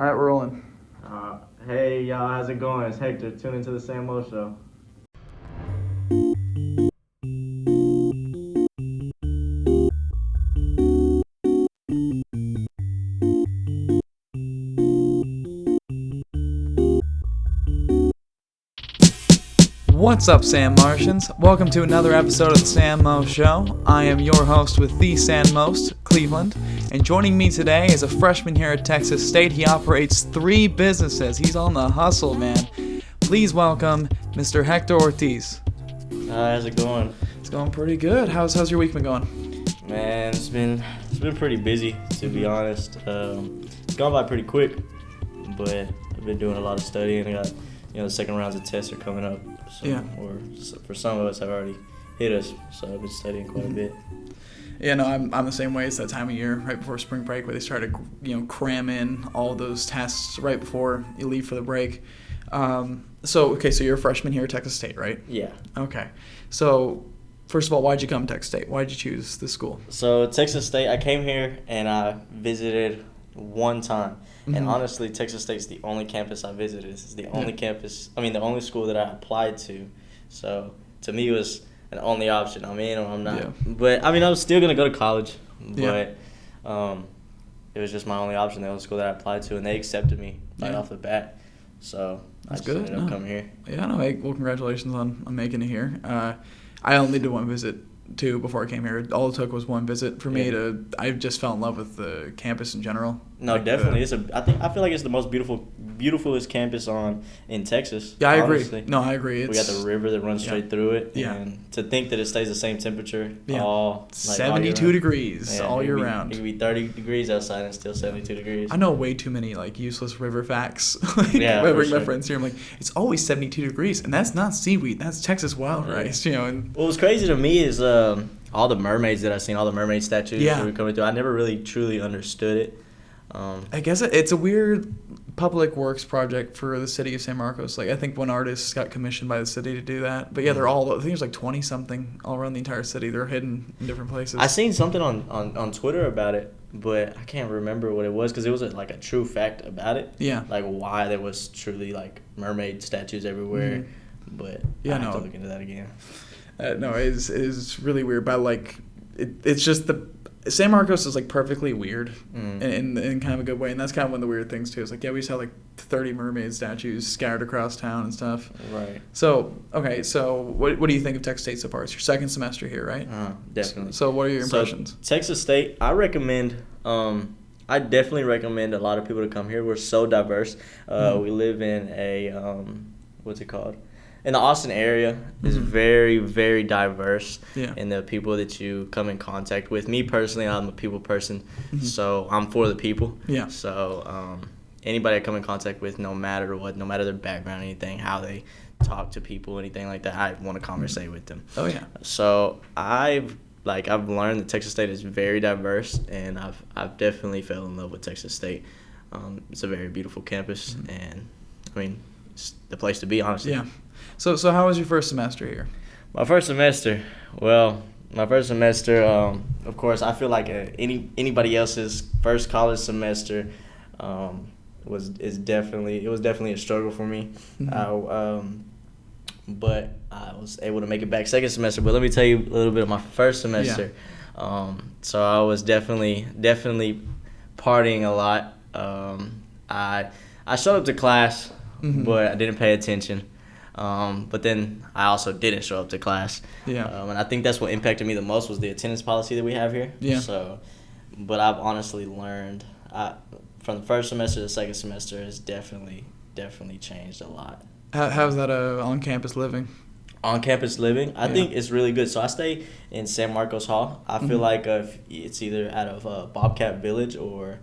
All right, we're rolling. Hey y'all, how's it going? It's Hector. Tune into the Sam Mo Show. What's up, Sam Martians? Welcome to another episode of the Sam Mo Show. I am your host with the Sam Most, Cleveland, and joining me today is a freshman here at Texas State. He operates 3 businesses. He's on the hustle, man. Please welcome Mr. Hector Ortiz. How's it going? It's going pretty good. How's your week been going? Man, it's been pretty busy, to be honest. It's gone by pretty quick, but I've been doing a lot of studying. I got, the second rounds of tests are coming up. So, Yeah. Or for some of us have already hit us, so I've been studying quite a bit. Yeah, no, I'm the same way. It's that time of year, right before spring break, where they start to, cram in all those tests right before you leave for the break. So you're a freshman here at Texas State, right? Yeah. Okay. So, first of all, why'd you come to Texas State? Why'd you choose this school? So Texas State, I came here and I visited one time. Mm-hmm. And honestly, Texas State's the only campus I visited. It's the only the only school that I applied to. So to me, it was an only option. I'm in or I'm not. Yeah. But I was still going to go to college. But it was just my only option, the only school that I applied to. And they accepted me right off the bat. So That's I just good. ended up coming here. Yeah, no, hey, well, congratulations on making it here. I only did one visit, too, before I came here. All it took was one visit for me I just fell in love with the campus in general. No, definitely. I feel like it's the most beautifulest campus in Texas. Yeah, I honestly. agree. No, I agree. We got the river that runs straight through it. Yeah. And to think that it stays the same temperature all 72 degrees all year round. It could be 30 degrees outside and still 72 degrees. I know way too many useless river facts. When I bring my friends here, I'm like, it's always 72 degrees, and that's not seaweed. That's Texas wild rice. And what was crazy to me is all the mermaids that I've seen, all the mermaid statues that were coming through. I never really truly understood it. I guess it's a weird public works project for the city of San Marcos. I think one artist got commissioned by the city to do that. But they're all, I think there's 20-something all around the entire city. They're hidden in different places. I seen something on Twitter about it, but I can't remember what it was because it was a true fact about it. Yeah. Why there was truly mermaid statues everywhere. Mm-hmm. But I have to look into that again. No, it is really weird. But it's just San Marcos is perfectly weird in kind of a good way, and that's kind of one of the weird things too. It's we just have 30 mermaid statues scattered across town and stuff. Right. So what do you think of Texas State so far? It's your second semester here, right? Definitely. So what are your impressions? So, Texas State, I definitely recommend a lot of people to come here. We're so diverse. We live in a what's it called? In the Austin area is very, very diverse in the people that you come in contact with. Me personally, I'm a people person, so I'm for the people. Yeah. So anybody I come in contact with, no matter what, no matter their background, anything, how they talk to people, anything like that, I want to conversate with them. Oh yeah. So I've learned that Texas State is very diverse, and I've definitely fell in love with Texas State. It's a very beautiful campus, and it's the place to be, honestly. Yeah. So how was your first semester here? My first semester, of course, I feel like anybody else's first college semester was definitely a struggle for me. But I was able to make it back second semester. But let me tell you a little bit of my first semester. Yeah. So I was definitely partying a lot. I showed up to class, but I didn't pay attention. But then I also didn't show up to class. Yeah. And I think that's what impacted me the most was the attendance policy that we have here. Yeah. So, but I've honestly learned from the first semester to the second semester has definitely changed a lot. How's that on-campus living? On-campus living, I think it's really good. So I stay in San Marcos Hall. I feel like it's either out of Bobcat Village or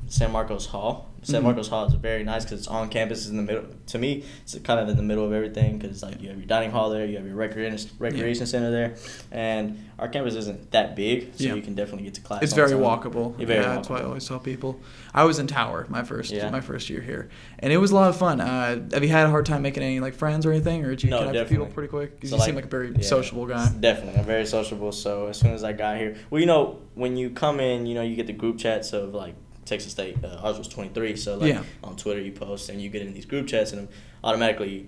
San Marcos Hall. San Marcos Hall is very nice because it's on campus. It's in the middle. To me, it's kind of in the middle of everything because you have your dining hall there, you have your recreation center there, and our campus isn't that big, so you can definitely get to class. It's very walkable. That's why I always tell people. I was in Tower my first year here, and it was a lot of fun. Have you had a hard time making any friends or anything, or did you connect with people pretty quick? Because you seem like a very sociable guy. Definitely, I'm very sociable. So as soon as I got here, when you come in, you get the group chats of Texas State. Ours was 23. So like on Twitter you post and you get in these group chats and automatically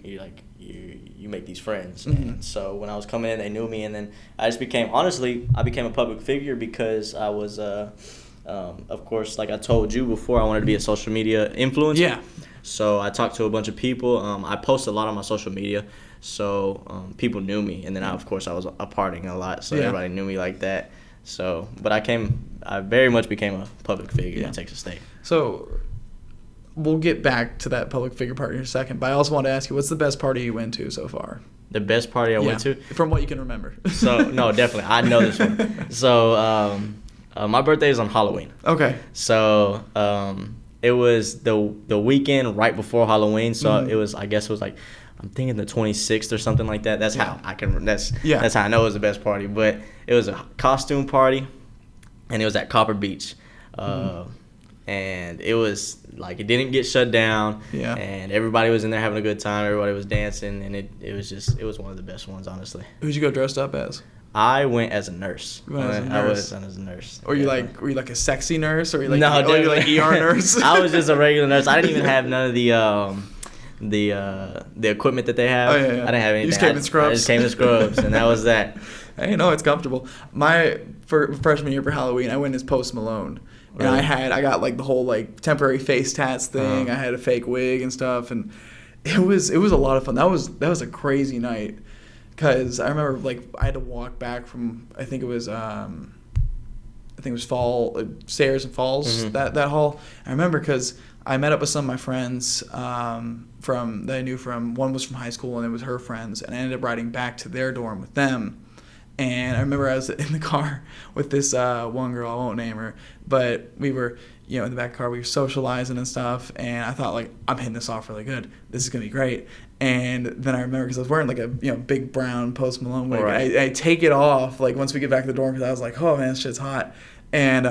you make these friends. And so when I was coming in, they knew me, and then I became a public figure because I was of course, like I told you before, I wanted to be a social media influencer. Yeah. So I talked to a bunch of people. I posted a lot on my social media, so people knew me. And then I was partying a lot, so everybody knew me like that. So, but I very much became a public figure at Texas State. So we'll get back to that public figure part in a second, but I also want to ask you, what's the best party you went to so far? The best party I went to? From what you can remember. So, no, definitely. I know this one. So, my birthday is on Halloween. Okay. So, it was the weekend right before Halloween. So it was, I guess it was like, I'm thinking the 26th or something like that. That's how I can. That's how I know it was the best party. But it was a costume party, and it was at Copper Beach, and it was like it didn't get shut down. Yeah. And everybody was in there having a good time. Everybody was dancing, and it was one of the best ones, honestly. Who'd you go dressed up as? I went as a nurse. I was as a nurse. Were you like a sexy nurse, or were you like no, you like ER nurse? I was just a regular nurse. I didn't even have none of the equipment that they have. Oh, yeah. I didn't have anything. You just came in scrubs. I just came in scrubs, and that was that. Hey, no, it's comfortable. For freshman year for Halloween, I went as Post Malone. And I got like the whole like temporary face tats thing. I had a fake wig and stuff, and it was a lot of fun. That was a crazy night, because I remember like I had to walk back from I think it was Stairs and Falls, that hall. I remember because I met up with some of my friends that I knew from, one was from high school and it was her friends, and I ended up riding back to their dorm with them. And I remember I was in the car with this one girl, I won't name her, but we were, in the back car, we were socializing and stuff, and I thought, like, I'm hitting this off really good. This is going to be great. And then I remember, because I was wearing, like, a big brown Post Malone wig. Right. I take it off, like, once we get back to the dorm, because I was like, oh, man, this shit's hot. And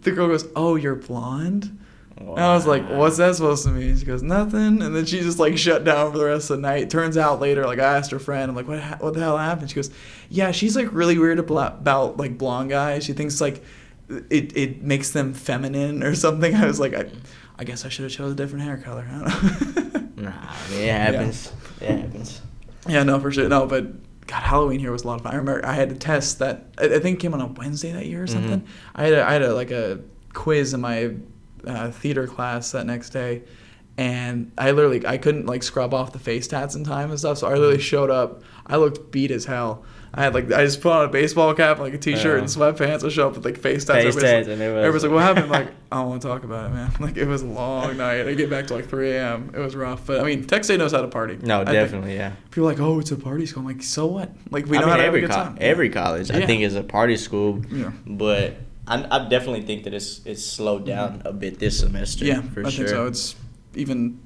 the girl goes, oh, you're blonde? Wow. And I was like, what's that supposed to mean? She goes, nothing. And then she just like shut down for the rest of the night. Turns out later, like I asked her friend, I'm like, what the hell happened? She goes, yeah, she's like really weird about like blonde guys. She thinks like it makes them feminine or something. I was like, I guess I should have chose a different hair color. I don't know. Nah, I mean, it happens. Yeah. It happens. Yeah, no, for sure. No, but God, Halloween here was a lot of fun. I remember I had to test that. I think it came on a Wednesday that year or something. I had a quiz in my theater class that next day, and I couldn't like scrub off the face tats in time and stuff, so I literally showed up. I looked beat as hell. I just put on a baseball cap, like a t-shirt and sweatpants. I showed up with like face tats. Everybody's like, what happened? Like, I don't want to talk about it, man. Like, it was a long night. I get back to like 3 a.m. It was rough, but I mean, Texas State knows how to party. No, definitely, yeah. People are like, oh, it's a party school. I'm like, so what? Like, we know how to have a good time. Every college, I think, is a party school. Yeah. But I definitely think that it's slowed down a bit this semester. Yeah, for I sure. think so. It's even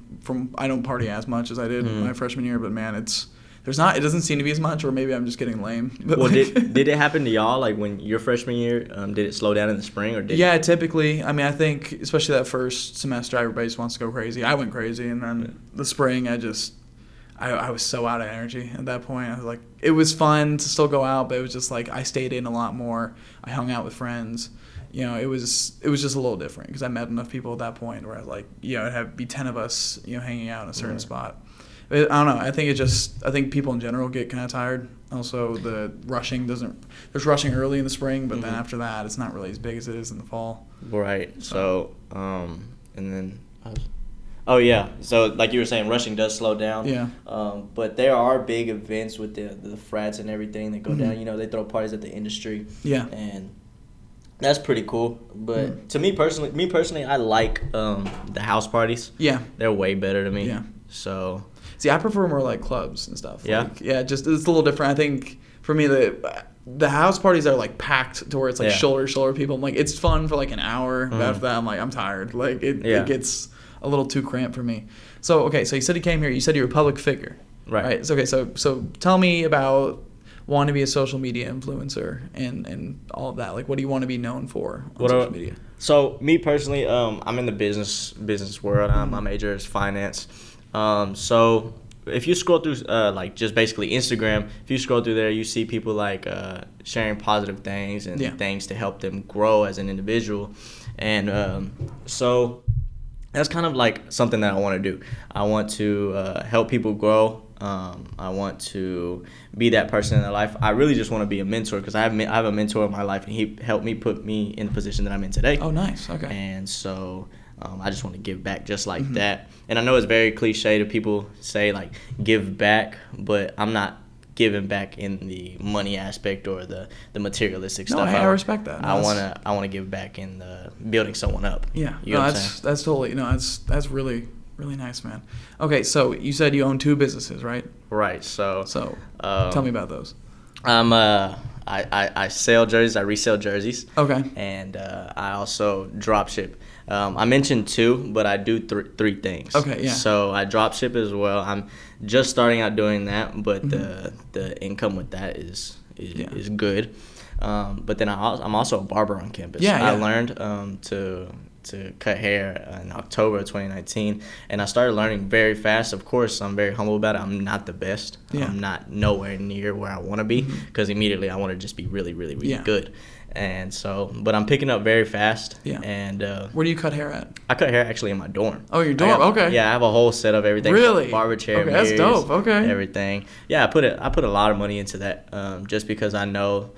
I don't party as much as I did my freshman year, but man, it doesn't seem to be as much, or maybe I'm just getting lame. But well, did it happen to y'all like when your freshman year? Did it slow down in the spring or did? Yeah, typically. I mean, I think especially that first semester, everybody just wants to go crazy. I went crazy, and then the spring, I was so out of energy at that point. I was like, it was fun to still go out, but it was just like I stayed in a lot more. I hung out with friends. It was just a little different because I met enough people at that point where I was like, it'd be 10 of us, hanging out in a certain spot. But I don't know. I think people in general get kind of tired. Also, the rushing there's rushing early in the spring, but then after that, it's not really as big as it is in the fall. Right. So and then oh yeah. So like you were saying, rushing does slow down. Yeah. But there are big events with the frats and everything that go down. They throw parties at the industry. Yeah. And that's pretty cool. But to me personally, I like the house parties. Yeah. They're way better to me. Yeah. So. See, I prefer more like clubs and stuff. Yeah. Like, yeah, just it's a little different. I think for me the house parties are like packed to where it's like shoulder to shoulder people. I'm like, it's fun for like an hour. But after that, I'm like, I'm tired. Like it gets a little too cramped for me. So okay, so you said you came here. You said you're a public figure. Right. So, okay. So tell me about wanting to be a social media influencer and all of that. Like, what do you want to be known for on social media? So me personally, I'm in the business world. My major is finance. So if you scroll through like just basically Instagram, if you scroll through there, you see people like sharing positive things and things to help them grow as an individual, and so that's kind of like something that I want to do. I want to help people grow. I want to be that person in their life. I really just want to be a mentor because I have a mentor in my life, and he helped me put me in the position that I'm in today. Oh, nice. Okay. And so I just want to give back just like that. And I know it's very cliche to people say like give back, but I'm not giving back in the money aspect or the materialistic stuff. I respect that. I want to give back in the building someone up. Yeah. You know that's totally, that's really, really nice, man. Okay, so you said you own 2 businesses, right? Right. So tell me about those. I sell jerseys. I resell jerseys. Okay. And I also drop ship. I mentioned 2, but I do 3 things. Okay, yeah. So I drop ship as well. I'm just starting out doing that, but the income with that is good. But then I'm also a barber on campus. Yeah. I learned to cut hair in October of 2019, and I started learning very fast. Of course, I'm very humble about it. I'm not the best. Yeah. I'm not nowhere near where I want to be because immediately I want to just be really, really, really good. And so, but I'm picking up very fast. Yeah. And where do you cut hair at? I cut hair actually in my dorm. Oh, your dorm? Okay. Yeah, I have a whole set of everything. Really? Barber chair, okay, mirrors, that's dope. Okay. Everything. Yeah, I put a lot of money into that just because I know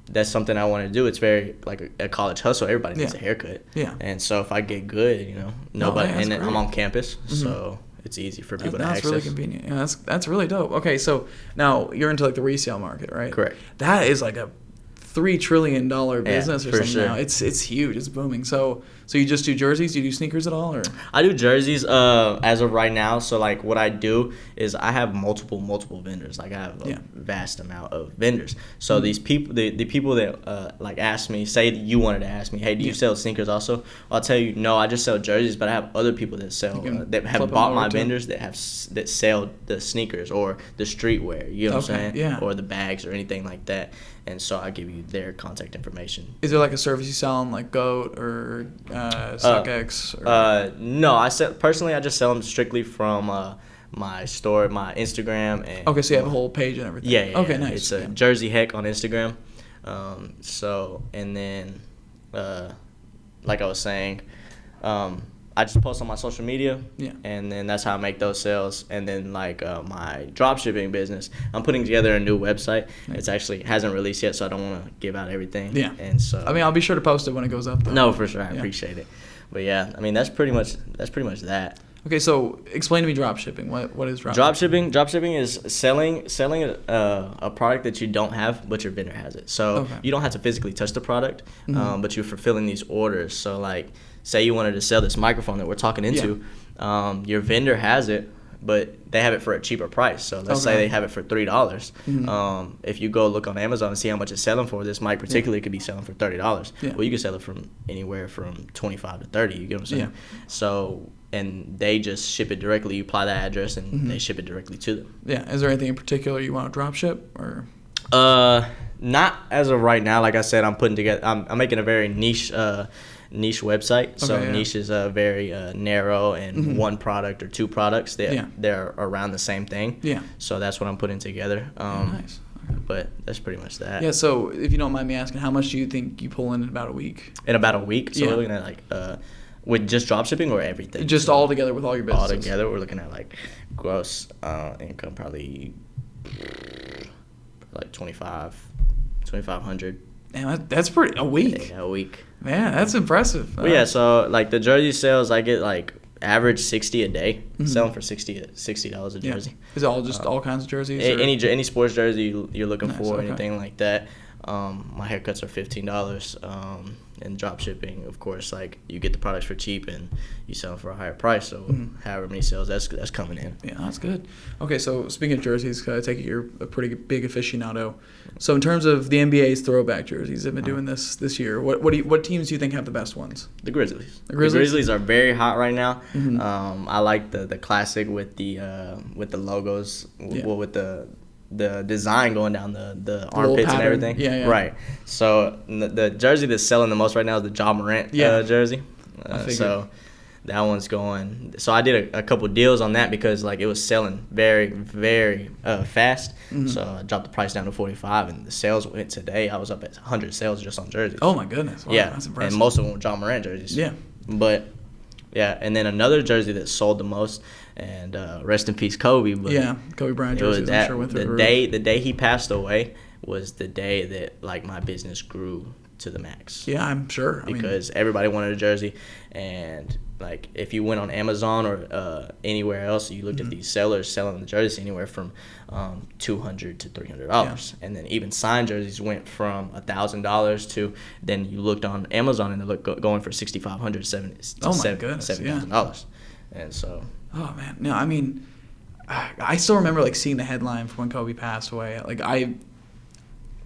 that's something I want to do. It's very like a college hustle. Everybody needs a haircut. Yeah. And so if I get good, nobody, and great. I'm on campus, so it's easy for people to access. That's really convenient. Yeah, that's really dope. Okay, so now you're into like the resale market, right? Correct. That is like a $3 trillion business or something sure. now. It's huge. It's booming. So you just do jerseys? Do you do sneakers at all? Or I do jerseys as of right now. So like what I do is I have multiple vendors. Like I have a vast amount of vendors. So these people, the people that like ask me, say you wanted to ask me, hey, do you sell sneakers also? Well, I'll tell you, no, I just sell jerseys, but I have other people that sell that have bought my vendors that sell the sneakers or the streetwear. You know what I'm saying? Yeah. Or the bags or anything like that. And so I give you their contact information. Is there like a service you sell on like Goat or StockX? No, I just sell them strictly from my store, my Instagram. And okay, so you have a whole page and everything. Yeah. Okay, nice. It's a Jersey Heck on Instagram. And then, like I was saying, I just post on my social media, and then that's how I make those sales. And then like my drop shipping business, I'm putting together a new website. It's actually hasn't released yet, so I don't want to give out everything. Yeah. And so I mean, I'll be sure to post it when it goes up, though. No, for sure, I appreciate it. But yeah, I mean that's pretty much that. Okay, so explain to me drop shipping. What is drop shipping? Drop shipping is selling a product that you don't have, but your vendor has it. So you don't have to physically touch the product, but you're fulfilling these orders. So like, say you wanted to sell this microphone that we're talking into, your vendor has it, but they have it for a cheaper price. So let's say they have it for $3. If you go look on Amazon and see how much it's selling for, this mic particularly could be selling for $30. Well, you can sell it from anywhere from $25 to $30. You get what I'm saying? So, and they just ship it directly. You apply that address, and they ship it directly to them. Yeah. Is there anything in particular you want to drop ship, or? Not as of right now. Like I said, I'm putting together. I'm making a very niche website. So niche is very narrow and one product or 2 products. They're around the same thing. Yeah. So that's what I'm putting together. Nice. Okay. But that's pretty much that. Yeah. So if you don't mind me asking, how much do you think you pull in about a week? In about a week. So we're looking at like with just drop shipping or everything. Just all together with all your businesses. All together, we're looking at like gross income probably like $2,500. Man, that's pretty a week. Yeah, a week. Man, that's impressive. Well, yeah, so like the jersey sales, I get like average 60 a day, selling for $60 a jersey. Is it all just all kinds of jerseys? Any sports jersey you're looking for, anything like that. My haircuts are $15. And drop shipping, of course, like you get the products for cheap and you sell them for a higher price. So however many sales that's coming in. Yeah, that's good. Okay, so speaking of jerseys, I take it you're a pretty big aficionado. So in terms of the NBA's throwback jerseys, they've been doing this year. What teams do you think have the best ones? The Grizzlies. The Grizzlies are very hot right now. I like the classic with the logos, with the design going down the armpits and everything. Yeah. Right. So the jersey that's selling the most right now is the Ja Morant jersey. So that one's going. So I did a couple deals on that because like it was selling very, very fast. Mm-hmm. So I dropped the price down to 45, and the sales went today. I was up at 100 sales just on jerseys. Oh my goodness! Wow, yeah, that's impressive. and most of them were John Morant jerseys. Yeah, but yeah, and then another jersey that sold the most, and rest in peace Kobe. But yeah, Kobe Bryant jerseys. I'm sure went through the day he passed away was the day that like my business grew to the max. Yeah, I'm sure. Because everybody wanted a jersey, and like if you went on Amazon or anywhere else, you looked at these sellers selling the jerseys anywhere from $200 to $300, and then even signed jerseys went from $1,000 to then you looked on Amazon and they look going for $6,500, $7,000, and so. Oh man, no, I mean, I still remember like seeing the headline from when Kobe passed away. Like I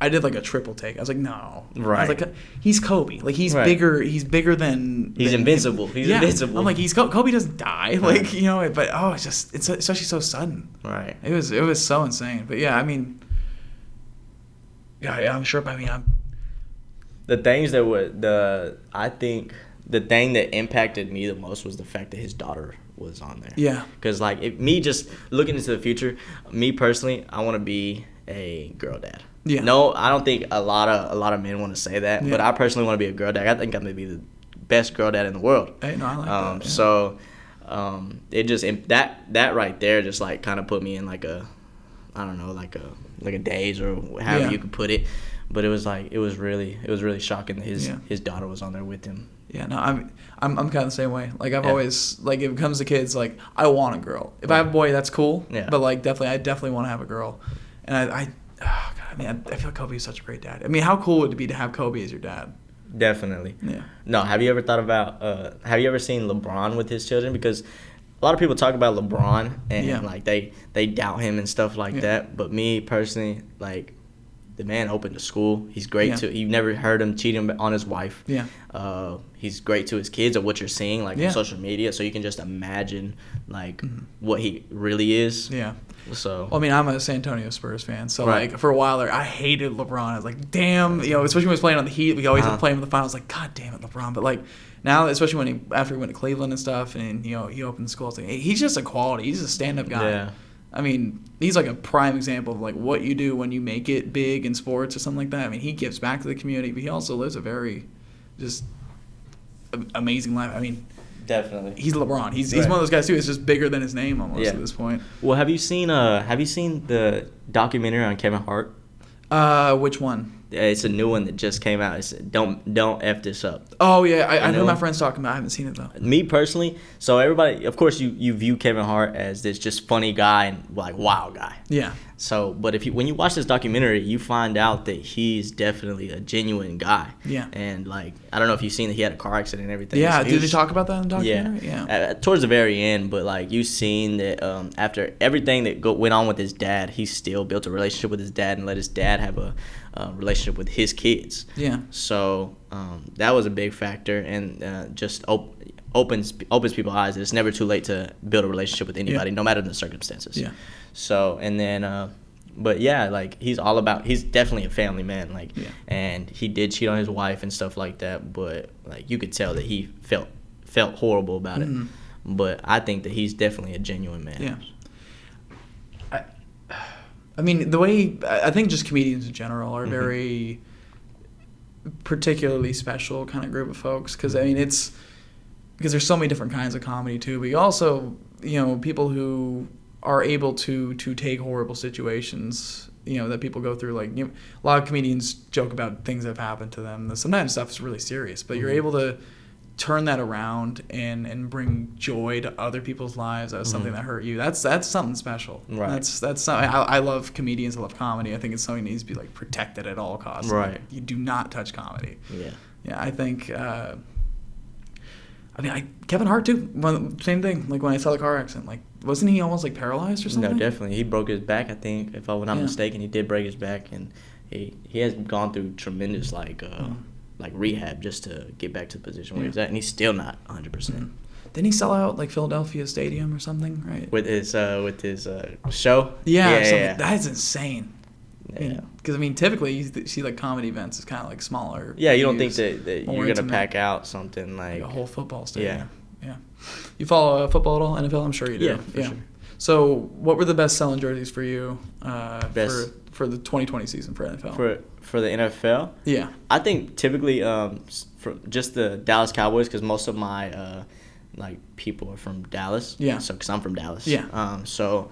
did like a triple take. I was like, no. Right. I was like, he's Kobe. Like he's bigger. He's bigger than. He's invincible. He's invincible. I'm like, Kobe doesn't die. Like but it's especially so sudden. Right. It was so insane. But yeah, I mean, yeah, I'm sure. I mean, the things that I think the thing that impacted me the most was the fact that his daughter was on there. Yeah. Because like me just looking into the future, me personally, I want to be a girl dad. Yeah. No, I don't think a lot of men want to say that, but I personally want to be a girl dad. I think I'm gonna be the best girl dad in the world. Hey, no, I like that. Yeah. So, it just that right there just like kind of put me in like a, I don't know, like a daze or however you could put it. But it was really shocking that his daughter was on there with him. Yeah, no, I'm kind of the same way. Like I've always like if it comes to kids, like I want a girl. If I have a boy, that's cool. Yeah. But like I definitely want to have a girl, and I feel like Kobe is such a great dad. I mean, how cool would it be to have Kobe as your dad? Definitely. Yeah. No, have you ever thought about? Have you ever seen LeBron with his children? Because a lot of people talk about LeBron and like they doubt him and stuff like that. But me personally, like. The man opened a school. He's great to. You've never heard him cheating on his wife. Yeah. He's great to his kids, of what you're seeing like on social media. So you can just imagine like what he really is. Yeah. So. Well, I mean, I'm a San Antonio Spurs fan, so like for a while there, I hated LeBron. I was like, damn, especially when he was playing on the Heat, we always had to play him in the finals. Like, god damn it, LeBron. But like now, especially when after he went to Cleveland and stuff, and he opened the school, it's like, he's just a quality. He's a stand-up guy. Yeah. I mean, he's like a prime example of like what you do when you make it big in sports or something like that. I mean, he gives back to the community, but he also lives a very just amazing life. I mean, definitely, he's LeBron. He's one of those guys too. It's just bigger than his name almost at this point. Well, have you seen the documentary on Kevin Hart? Which one? It's a new one that just came out. It's don't F this up. Oh yeah, I know my friends talking about. I haven't seen it though. Me personally, so everybody, of course, you view Kevin Hart as this just funny guy and like wild guy. Yeah. So, but when you watch this documentary, you find out that he's definitely a genuine guy. Yeah. And like, I don't know if you've seen that he had a car accident and everything. Yeah. So did they talk about that in the documentary? Yeah. Towards the very end, but like you've seen that after everything that went on with his dad, he still built a relationship with his dad and let his dad have a relationship with his kids. Yeah. So that was a big factor, and just opens people's eyes that it's never too late to build a relationship with anybody, no matter the circumstances. Yeah. So and then, but yeah, like he's definitely a family man, like, and he did cheat on his wife and stuff like that, but like you could tell that he felt horrible about it. But I think that he's definitely a genuine man. Yeah. I mean, the way I think just comedians in general are very particularly special kind of group of folks, because I mean it's because there's so many different kinds of comedy too, but you also people who are able to take horrible situations that people go through, like a lot of comedians joke about things that have happened to them. Sometimes stuff is really serious, but you're able to turn that around and bring joy to other people's lives out of something that hurt you. That's something special. Right. That's something. I love comedians. I love comedy. I think it's something that needs to be like protected at all costs. Right. Like, you do not touch comedy. Yeah. Yeah. I think. Kevin Hart too. Same thing. Like when I saw the car accident, like wasn't he almost like paralyzed or something? No, definitely. He broke his back. I think, if I'm not mistaken, he did break his back, and he has gone through tremendous like rehab just to get back to the position where he's at, and he's still not 100%. Didn't he sell out like Philadelphia Stadium or something? Right. With his show. Yeah. That's insane. Yeah. Because I mean, typically you see like comedy events is kind of like smaller. Yeah, you don't think that you're gonna pack out something like a whole football stadium. Yeah. You follow football at all, NFL? I'm sure you do. Yeah, for sure. So what were the best selling jerseys for you for the 2020 season for NFL? For the NFL? Yeah. I think typically for just the Dallas Cowboys, because most of my people are from Dallas. Yeah. So because I'm from Dallas. Yeah. So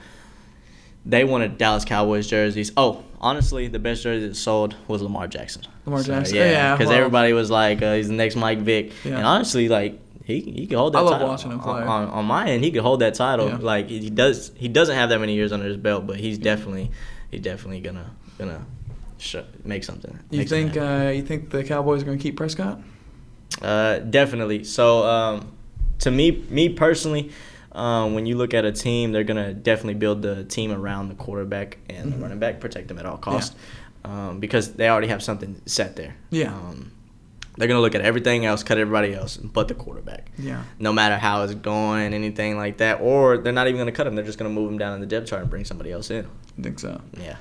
they wanted Dallas Cowboys jerseys. Oh, honestly, the best jersey that sold was Lamar Jackson. Jackson. Yeah. Because everybody was like, he's the next Mike Vick. Yeah. And honestly, like, he could hold that I love title. watching him play. On my end, he could hold that title. Yeah. Like he doesn't have that many years under his belt, but he's definitely gonna make something. You think the Cowboys are gonna keep Prescott? Definitely. So to me personally, when you look at a team, they're gonna definitely build the team around the quarterback and the running back, protect them at all costs, because they already have something set there. Yeah. They're going to look at everything else, cut everybody else, but the quarterback. Yeah. No matter how it's going, anything like that. Or they're not even going to cut him. They're just going to move him down in the depth chart and bring somebody else in. I think so. Yeah.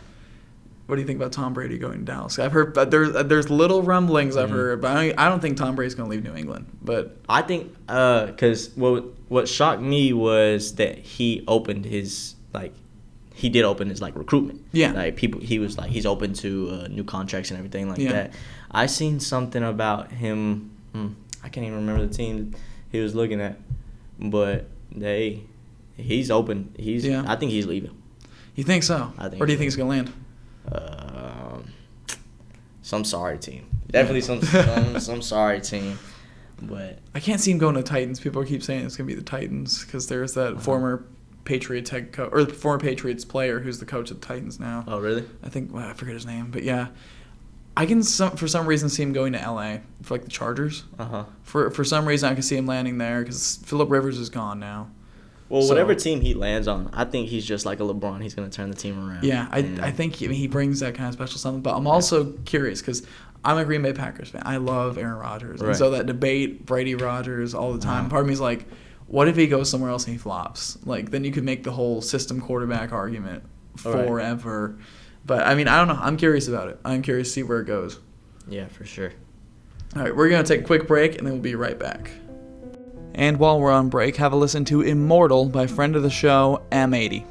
What do you think about Tom Brady going to Dallas? I've heard there's little rumblings I've heard, but I don't think Tom Brady's going to leave New England. But I think because what shocked me was that he opened his recruitment. Yeah. Like he was like he's open to new contracts and everything like that. I seen something about him. I can't even remember the team he was looking at, but he's open. I think he's leaving. You think so? I think. Or do you think he's gonna land? Some sorry team. Definitely some sorry team. But I can't see him going to Titans. People keep saying it's gonna be the Titans because there's that former Patriots head coach or the former Patriots player who's the coach of the Titans now. Oh, really? I think I forget his name, but yeah. I can for some reason see him going to LA for like the Chargers. For some reason I can see him landing there because Phillip Rivers is gone now. Well, whatever team he lands on, I think he's just like a LeBron. He's going to turn the team around. Yeah, I think he brings that kind of special something. But I'm also curious because I'm a Green Bay Packers fan. I love Aaron Rodgers. Right. And so that debate, Brady Rodgers, all the time, part of me is like, what if he goes somewhere else and he flops? Like, then you could make the whole system quarterback argument forever. Right. But, I mean, I don't know. I'm curious about it. I'm curious to see where it goes. Yeah, for sure. All right, we're going to take a quick break, and then we'll be right back. And while we're on break, have a listen to Immortal by friend of the show, M80.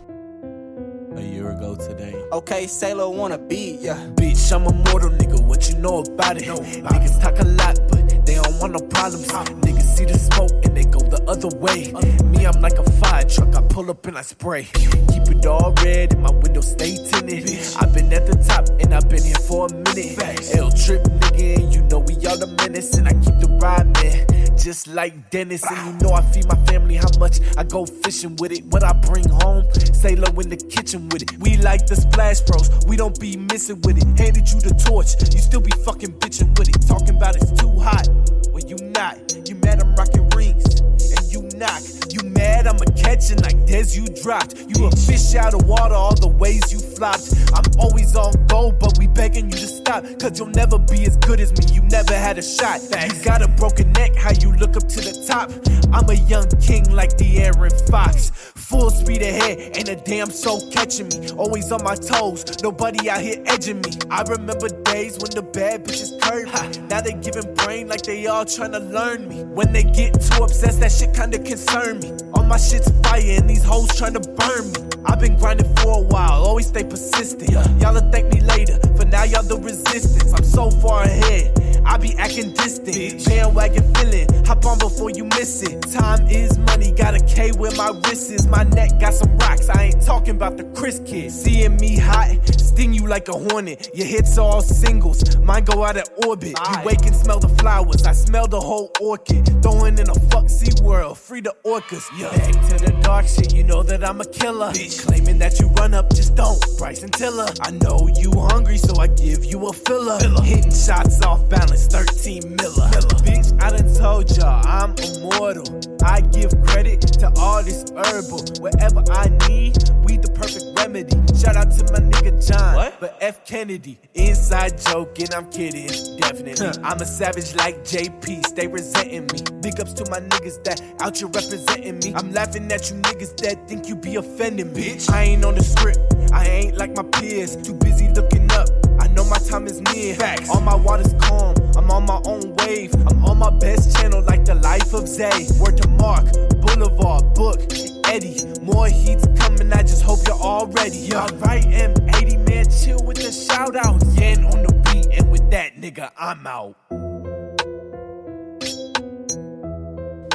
A year ago today. Okay, Sailor wanna beat, yeah. Bitch, I'm immortal, nigga, what you know about it? Niggas talk a lot, but they don't want no problems. Niggas see the smoke and they go the other way. Me, I'm like a fire truck, I pull up and I spray. Keep it all red and my window stay tinted. I've been at the top and I've been here for a minute. L trip, nigga, and you know we all the menace. And I keep the ride, man, just like Dennis. And you know I feed my family how much I go fishing with it. What I bring home, Sailor in the kitchen with it. We like the Splash Bros, we don't be missing with it. Handed you the torch, you still be fucking bitching with it. Talking about it's too hot, well you not. You mad I'm rocking rings, and you knock. You mad I'm a catching like Des you dropped. You a fish out of water all the ways you flopped. I'm always on go, but we begging you to stop. Cause you'll never be as good as me, you never had a shot. You got a broken neck, how you look up to the top. I'm a young king like De'Aaron Fox. Full speed ahead, ain't a damn soul catching me. Always on my toes, nobody out here edging me. I remember days when the bad bitches curved me. Now they giving brain like they all trying to learn me. When they get too obsessed, that shit kinda concern me. All my shit's fire and these hoes trying to burn me. I've been grinding for a while, always stay persistent. Y'all'll thank me later, for now y'all the resistance. I'm so far ahead, I be acting distant. Bandwagon feeling, hop on before you miss it. Time is money, got a K where my wrist is. My neck got some rocks, I ain't talking about the Chris kid. Seeing me hot, sting you like a hornet. Your hits are all singles, mine go out of orbit. You wake and smell the flowers, I smell the whole orchid. Throwing in a fuck sea world, free the orcas. Back to the dark shit, you know that I'm a killer. Bitch, claiming that you run up, just don't. Bryson Tiller, I know you hungry, so I give you a filler. Hitting shots off balance, 13 Miller. Bitch, I done told y'all I'm immortal. I give credit to all this herbal. Whatever I need, we the perfect remedy. Shout out to my nigga John, but F Kennedy. Inside joking, I'm kidding, definitely. I'm a savage like JP, stay resenting me. Big ups to my niggas that out here representing me. I'm laughing at you niggas that think you be offending me. Bitch, I ain't on the script, I ain't like my peers. Too busy looking up, I know my time is near. Facts. All my water's calm, I'm on my own wave. I'm on my best channel like the life of Zay. Word to Mark, Boulevard, Book, Eddie. More heats coming, I just hope you're all ready. Yeah. Alright, M80, man, chill with the shout out. Yeah, and on the beat, and with that, nigga, I'm out.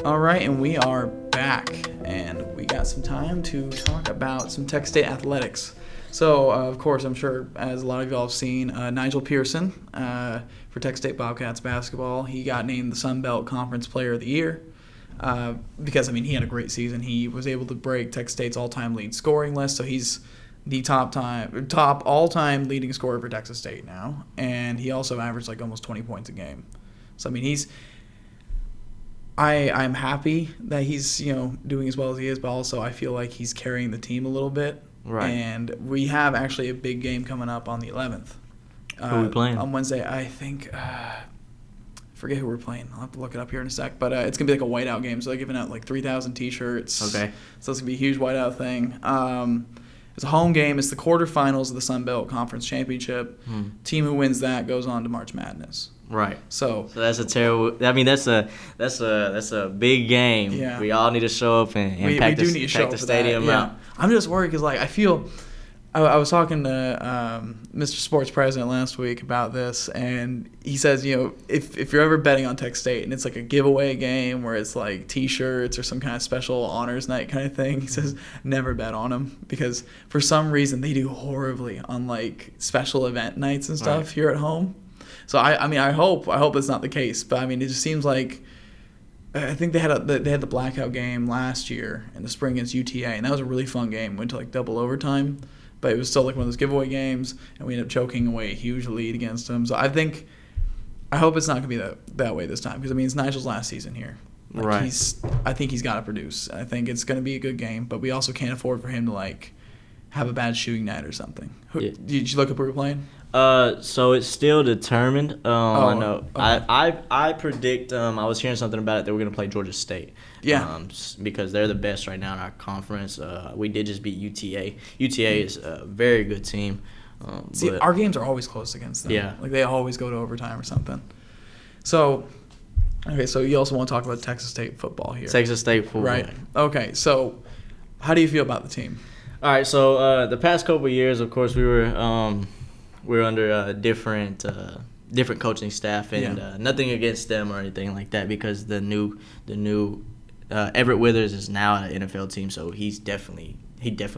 All right, and we are back, and we got some time to talk about some Texas State athletics. So, of course, I'm sure, as a lot of y'all have seen, Nigel Pearson for Texas State Bobcats basketball, he got named the Sun Belt Conference Player of the Year because, I mean, he had a great season. He was able to break Texas State's all-time lead scoring list, so he's the top all-time leading scorer for Texas State now, and he also averaged like almost 20 points a game. So, I mean, I'm happy that he's, doing as well as he is, but also I feel like he's carrying the team a little bit. Right. And we have actually a big game coming up on the 11th. Who are we playing? On Wednesday, I think. Forget who we're playing. I'll have to look it up here in a sec. But it's going to be like a whiteout game. So they're giving out like 3,000 T-shirts. Okay. So it's going to be a huge whiteout thing. It's a home game. It's the quarterfinals of the Sun Belt Conference Championship. Team who wins that goes on to March Madness. Right. So that's a terrible. I mean, that's a big game. Yeah. We all need to show up and pack the stadium out. I'm just worried because I feel. I was talking to Mr. Sports President last week about this, and he says, if you're ever betting on Texas State and it's like a giveaway game where it's like T-shirts or some kind of special honors night kind of thing, he says never bet on them because for some reason they do horribly on like special event nights and stuff here at home. So I mean I hope it's not the case, but I mean it just seems like I think they had the blackout game last year in the spring against UTA, and that was a really fun game. Went to like double overtime. But it was still like one of those giveaway games, and we ended up choking away a huge lead against them. So I hope it's not going to be that way this time because, I mean, it's Nigel's last season here. Right. I think he's got to produce. I think it's going to be a good game, but we also can't afford for him to, like, have a bad shooting night or something. Yeah. Did you look up who we're playing? So it's still determined. I know. Okay. I predict. I was hearing something about it that we're gonna play Georgia State. Yeah. Because they're the best right now in our conference. We did just beat UTA. UTA is a very good team. See, our games are always close against them. Yeah. Like they always go to overtime or something. So, okay. So you also want to talk about Texas State football here? Texas State football. Right. Okay. So, how do you feel about the team? All right. So the past couple of years, of course, we were under different coaching staff, and nothing against them or anything like that because the new Everett Withers is now an NFL team, so he definitely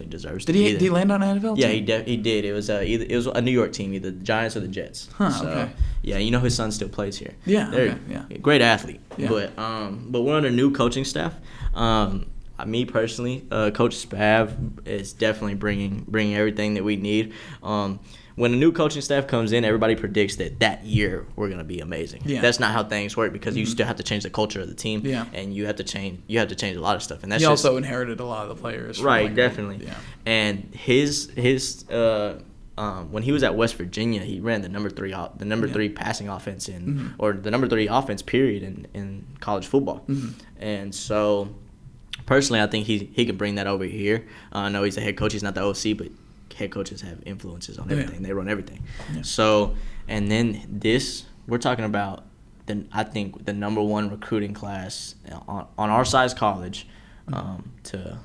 deserves. Did he land on an NFL team? Yeah, he did. It was it was a New York team, either the Giants or the Jets. Huh. So, okay. Yeah, his son still plays here. Yeah. They're Okay. Yeah. Great athlete. Yeah. But we're under new coaching staff. Me personally, Coach Spav is definitely bringing everything that we need. When a new coaching staff comes in, everybody predicts that year we're gonna be amazing. Yeah. That's not how things work because you still have to change the culture of the team. Yeah. And you have to change a lot of stuff. And that's he also inherited a lot of the players. Right, definitely. Yeah. And his when he was at West Virginia, he ran the number three passing offense or the number 3 offense period in college football. And so personally, I think he can bring that over here. I know he's a head coach. He's not the OC, but head coaches have influences on everything. They run everything. Yeah. So, and then we're talking about, I think, the number 1 recruiting class on our size college to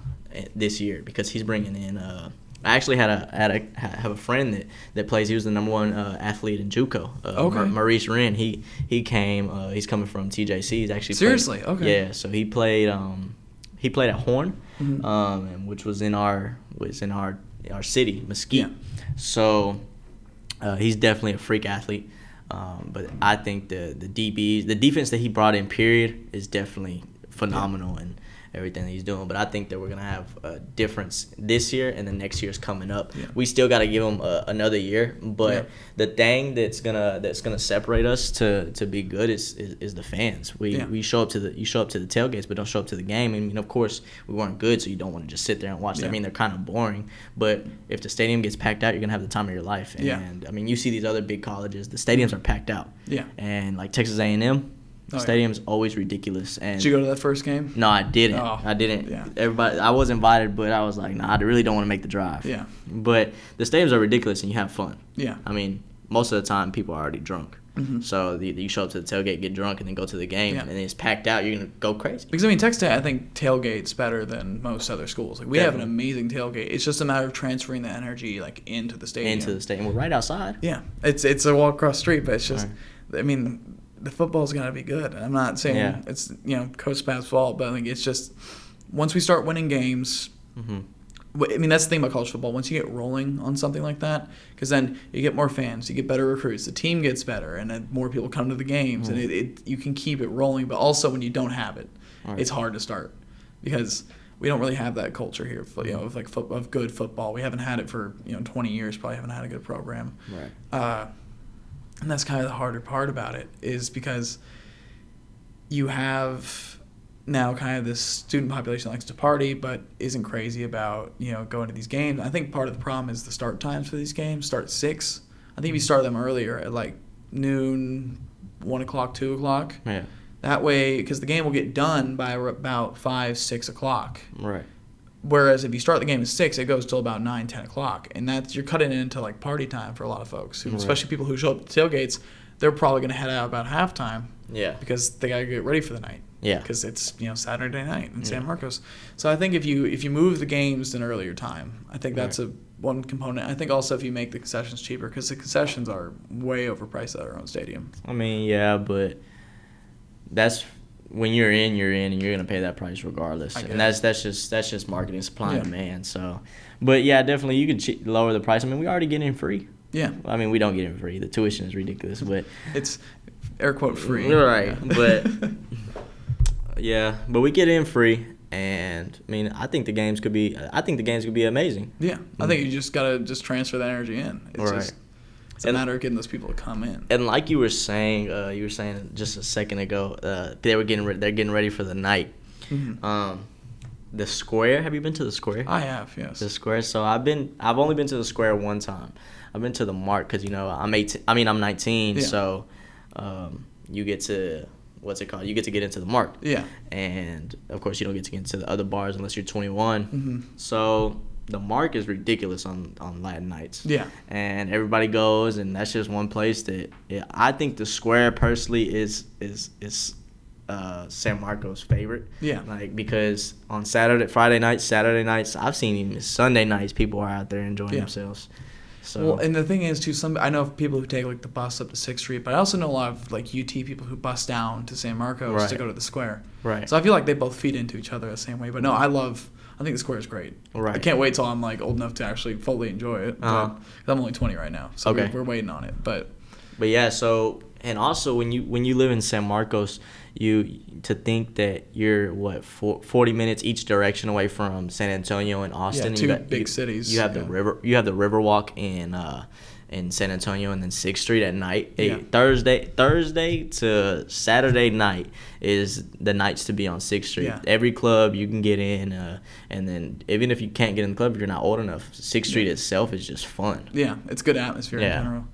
this year because he's bringing in. I actually have a friend that plays. He was the number 1 athlete in JUCO. Okay. Maurice Wren. He came. He's coming from TJC. He's actually seriously okay. Yeah. So he played. He played at Horn, which was in our city, Mesquite. Yeah. So he's definitely a freak athlete. But I think the defense that he brought in, period, is definitely phenomenal and everything that he's doing. But I think that we're going to have a difference this year and the next year's coming up. Yeah. We still got to give him another year. But the thing that's gonna separate us to be good is the fans. We show up to the tailgates, but don't show up to the game. I mean, of course, we weren't good, so you don't want to just sit there and watch. Yeah. I mean, they're kind of boring. But if the stadium gets packed out, you're going to have the time of your life. And, I mean, you see these other big colleges, the stadiums are packed out. Yeah. And, like, Texas A&M, the stadium's always ridiculous. And did you go to that first game? No, I didn't. Oh. I didn't. Yeah. I was invited, but I was like, nah, I really don't want to make the drive. Yeah. But the stadiums are ridiculous, and you have fun. Yeah. I mean, most of the time people are already drunk. Mm-hmm. So you show up to the tailgate, get drunk, and then go to the game, and then it's packed out. You're gonna go crazy. Because I mean, Texas Tech, I think tailgate's better than most other schools. Like we have an amazing tailgate. It's just a matter of transferring the energy like into the stadium. We're right outside. Yeah, it's a walk across the street, but it's just, I mean, the football's gonna be good. I'm not saying it's Coach Spath's fault, but I think it's just once we start winning games. Mm-hmm. I mean, that's the thing about college football. Once you get rolling on something like that, because then you get more fans, you get better recruits, the team gets better, and then more people come to the games, and you can keep it rolling. But also, when you don't have it, it's hard to start because we don't really have that culture here, of good football. We haven't had it for 20 years. Probably haven't had a good program. Right. And that's kind of the harder part about it is because you have now kind of this student population that likes to party but isn't crazy about going to these games. I think part of the problem is the start times for these games start at 6. I think if you start them earlier at like noon, 1 o'clock, 2 o'clock. Yeah. That way, because the game will get done by about 5, 6 o'clock. Right. Whereas if you start the game at 6, it goes till about 9, 10 o'clock, and you're cutting it into like party time for a lot of folks, especially people who show up at the tailgates. They're probably going to head out about halftime. Yeah. Because they got to get ready for the night. Yeah. Because it's Saturday night in San Marcos. So I think if you move the games to an earlier time, I think that's one component. I think also if you make the concessions cheaper, because the concessions are way overpriced at our own stadium. I mean, yeah, but that's when you're in, and you're gonna pay that price regardless. And that's just marketing, supply and demand. So, but yeah, definitely you can lower the price. I mean, we already get in free. Yeah. I mean, we don't get in free. The tuition is ridiculous, but it's air quote free. Right, but. Yeah, but we get in free, and I mean, I think the games could be amazing. Yeah, I think you just gotta transfer that energy in. It's it's a matter of getting those people to come in. And like you were saying just a second ago, they're getting ready for the night. Mm-hmm. The Square. Have you been to the Square? I have, yes. The Square. So I've only been to the Square one time. I've been to the Mark because I'm 18. I mean I'm 19, so you get to. What's it called? You get to get into the Mark. Yeah. And, of course, you don't get to get into the other bars unless you're 21. Mm-hmm. So the Mark is ridiculous on Latin nights. Yeah. And everybody goes, and that's just one place that I think the Square personally is San Marcos' favorite. Yeah. Like, because on Saturday nights, I've seen even Sunday nights, people are out there enjoying themselves. So. Well, and the thing is, too, I know people who take like the bus up to 6th Street, but I also know a lot of like UT people who bus down to San Marcos to go to the Square. Right. So I feel like they both feed into each other the same way. But no, I think the Square is great. Right. I can't wait till I'm like old enough to actually fully enjoy it. Because I'm only 20 right now, so we're waiting on it. But yeah, so and also when you live in San Marcos, to think that you're 40 minutes each direction away from San Antonio and Austin. Yeah, two big cities. You have the river. You have the Riverwalk in San Antonio, and then 6th Street at night. Yeah. Thursday to Saturday night is the nights to be on 6th Street. Yeah. Every club you can get in, and then even if you can't get in the club, if you're not old enough, 6th Street itself is just fun. Yeah, it's good atmosphere in general.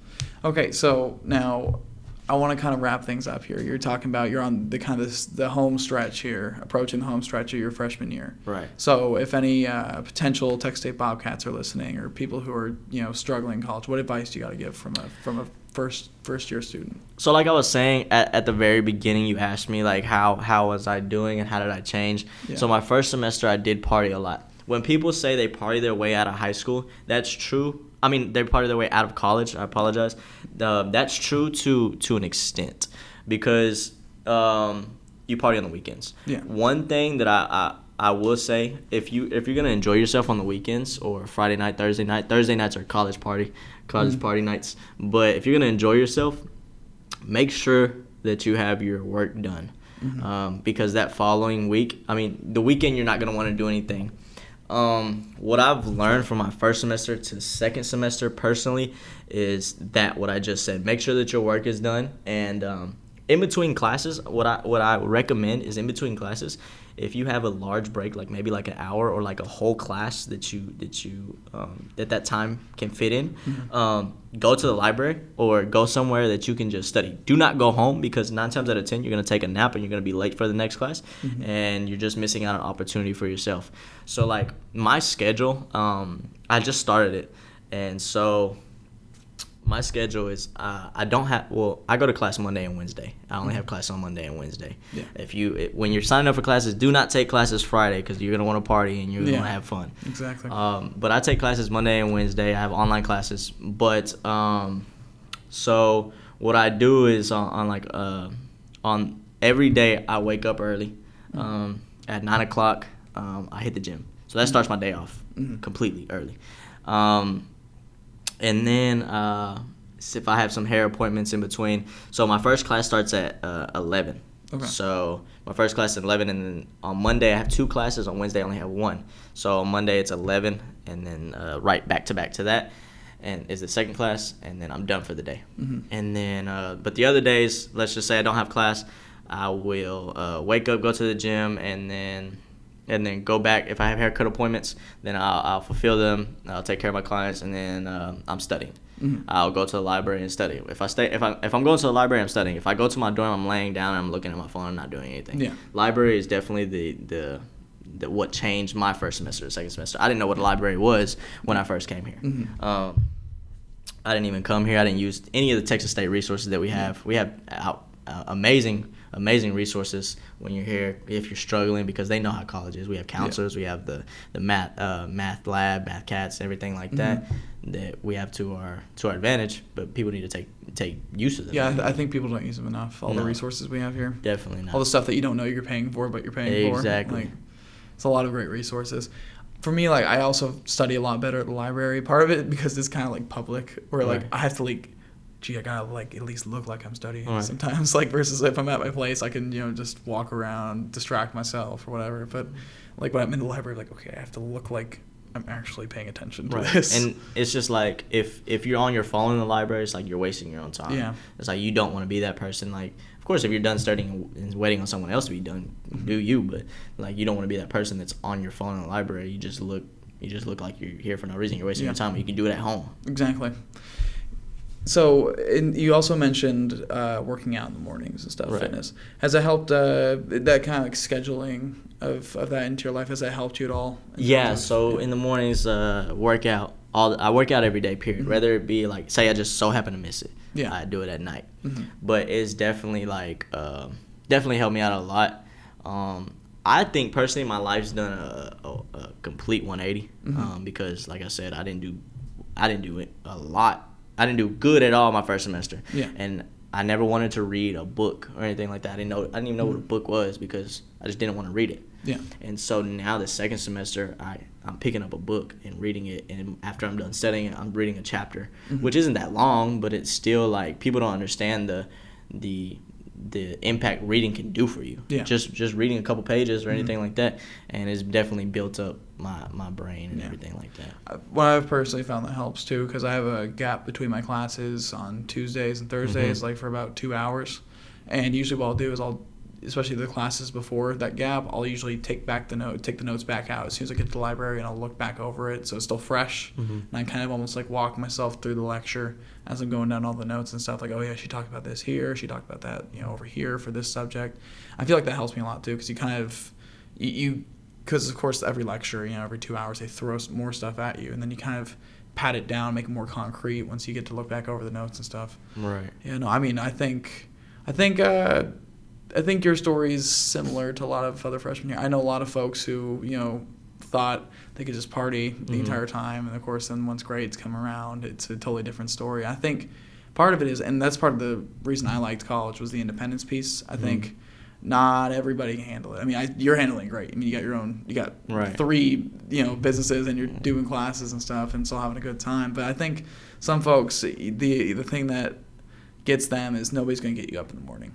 Okay, so now I want to kind of wrap things up here. You're talking about you're on the home stretch here, approaching the home stretch of your freshman year. Right. So if any potential Texas State Bobcats are listening, or people who are struggling in college, what advice do you got to give from a first year student? So like I was saying at the very beginning, you asked me like how was I doing and how did I change. Yeah. So my first semester I did party a lot. When people say they party their way out of high school, that's true. I mean, they party their way out of college. I apologize. That's true to an extent because you party on the weekends. Yeah. One thing that I will say, if you're gonna enjoy yourself on the weekends or Friday night, Thursday nights are college party nights. But if you're gonna enjoy yourself, make sure that you have your work done, because that following week, I mean, the weekend you're not gonna want to do anything. What I've learned from my first semester to second semester personally is that what I just said. Make sure that your work is done, and in between classes, what I recommend is in between classes, if you have a large break, like maybe like an hour or like a whole class that that time can fit in, go to the library or go somewhere that you can just study. Do not go home, because 9 times out of 10 you're going to take a nap and you're going to be late for the next class, and you're just missing out on an opportunity for yourself. So like my schedule, I just started it, and so My schedule is I don't have I go to class Monday and Wednesday. I only have class on Monday and Wednesday. Yeah. When you're signing up for classes, do not take classes Friday because you're gonna want to party and you're gonna have fun. Exactly. But I take classes Monday and Wednesday. I have online classes. But so what I do is on every day I wake up early. At 9 o'clock, I hit the gym. So that starts my day off completely early. And then if I have some hair appointments in between. So my first class starts at 11. Okay. So my first class is at 11, and then on Monday I have 2 classes. On Wednesday I only have 1. So on Monday it's 11, and then right back to that, and is the second class, and then I'm done for the day. And then, but the other days, let's just say I don't have class, I will wake up, go to the gym, and then go back. If I have haircut appointments, then I'll fulfill them. I'll take care of my clients, and then I'm studying. I'll go to the library and study. If I'm going to the library, I'm studying. If I go to my dorm, I'm laying down and I'm looking at my phone. I'm not doing anything. Yeah. Library is definitely the what changed my first semester to second semester. I didn't know what a library was when I first came here. I didn't even come here. I didn't use any of the Texas State resources that we have. We have amazing resources when you're here if you're struggling, because they know how college is. We have counselors, we have the math lab, math cats, everything like that we have to our advantage, but people need to take use of them. Yeah, I think people don't use them enough. All the resources we have here. Definitely not. All the stuff that you don't know you're paying for, but you're paying for. Exactly. It's a lot of great resources. For me, I also study a lot better at the library. Part of it because it's kind of public, where I have to I gotta at least look like I'm studying sometimes. Versus if I'm at my place, I can just walk around, distract myself or whatever. But when I'm in the library, okay, I have to look like I'm actually paying attention to this. And it's just if you're on your phone in the library, it's you're wasting your own time. Yeah. It's you don't want to be that person. Of course, if you're done studying and waiting on someone else to be done, do you? But you don't want to be that person that's on your phone in the library. You just look like you're here for no reason. You're wasting your time. You can do it at home. Exactly. So, you also mentioned working out in the mornings and stuff, fitness. Has that helped, that kind of scheduling of that into your life, has that helped you at all? Yeah, so in the mornings, I work out every day, period. Whether it be, say I just so happen to miss it. Yeah. I do it at night. But it's definitely, definitely helped me out a lot. I think, personally, my life's done a complete 180 because, like I said, I didn't do it a lot. I didn't do good at all my first semester. Yeah. And I never wanted to read a book or anything like that. I didn't even know what a book was because I just didn't want to read it. Yeah. And so now the second semester, I'm picking up a book and reading it, and after I'm done studying it, I'm reading a chapter, which isn't that long, but it's still people don't understand the impact reading can do for you. Yeah. Just reading a couple pages or anything like that, and it's definitely built up my brain and everything like that. What I've personally found that helps too, because I have a gap between my classes on Tuesdays and Thursdays, for about 2 hours, and usually what I'll do is especially the classes before that gap, I'll usually take the notes back out as soon as I get to the library, and I'll look back over it so it's still fresh. And I kind of almost walk myself through the lecture as I'm going down all the notes and stuff, oh yeah, she talked about this here, she talked about that over here for this subject. I feel like that helps me a lot too, because you kind of because of course every lecture, every 2 hours they throw more stuff at you, and then you kind of pat it down, make it more concrete once you get to look back over the notes and stuff. Right. I think your story is similar to a lot of other freshmen here. I know a lot of folks who, thought they could just party the entire time, and of course then once grades come around, it's a totally different story. I think part of it is, and that's part of the reason I liked college, was the independence piece. I think not everybody can handle it. You're handling it great. You got 3, businesses, and you're doing classes and stuff and still having a good time. But I think some folks, the thing that gets them is nobody's going to get you up in the morning.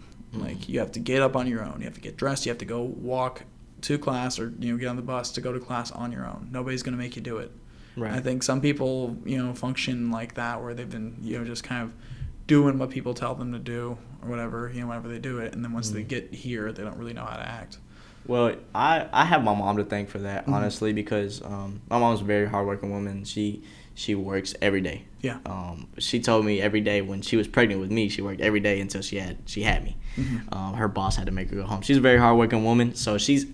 You have to get up on your own. You have to get dressed. You have to go walk to class or, get on the bus to go to class on your own. Nobody's going to make you do it. Right. I think some people, function like that, where they've been, just kind of doing what people tell them to do or whatever, whenever they do it. And then once they get here, they don't really know how to act. Well, I have my mom to thank for that, honestly, because my mom's a very hardworking woman. She works every day. Yeah. She told me every day when she was pregnant with me, she worked every day until she had me. Her boss had to make her go home. She's a very hardworking woman,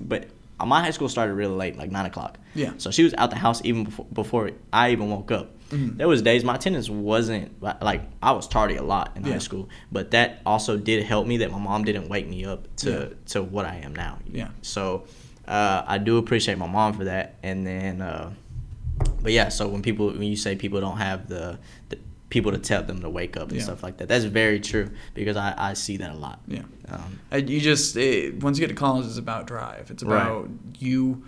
but my high school started really late, like 9 o'clock. Yeah. So she was out the house even before I even woke up. Mm-hmm. There was days my attendance wasn't, like, I was tardy a lot in high school, but that also did help me that my mom didn't wake me up to what I am now. Yeah. So I do appreciate my mom for that. And then, but yeah, so when you say people don't have the people to tell them to wake up and stuff like that, that's very true, because I see that a lot. Yeah. Once you get to college, it's about drive. It's about you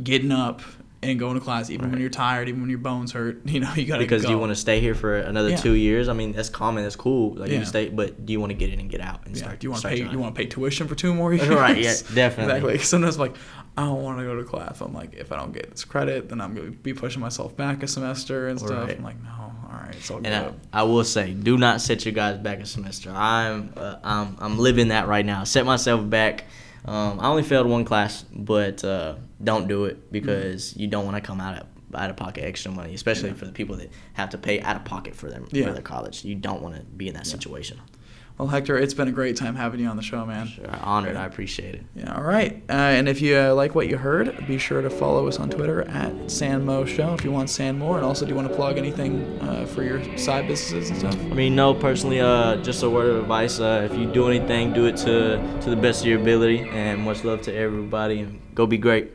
getting up and going to class, even when you're tired, even when your bones hurt. You got to go. Because you want to stay here for another 2 years. I mean, that's common. That's cool. Like, you can stay, but do you want to get in and get out and start? Do you want to pay tuition for 2 more years? Right. Yeah. Definitely. Exactly. Sometimes like, I don't want to go to class. I'm like, if I don't get this credit, then I'm going to be pushing myself back a semester and stuff. Right. I'm like, no, all right, it's all good. And I will say, do not set your guys back a semester. I'm living that right now. Set myself back. I only failed 1 class, but don't do it, because you don't want to come out of pocket extra money, especially for the people that have to pay out of pocket for their college. You don't want to be in that situation. Well, Hector, it's been a great time having you on the show, man. Sure, honored. I appreciate it. Yeah, all right. And if you like what you heard, be sure to follow us on Twitter at SanMo Show if you want San more. And also, do you want to plug anything for your side businesses and stuff? I mean, no, personally, just a word of advice. If you do anything, do it to the best of your ability. And much love to everybody. And go be great.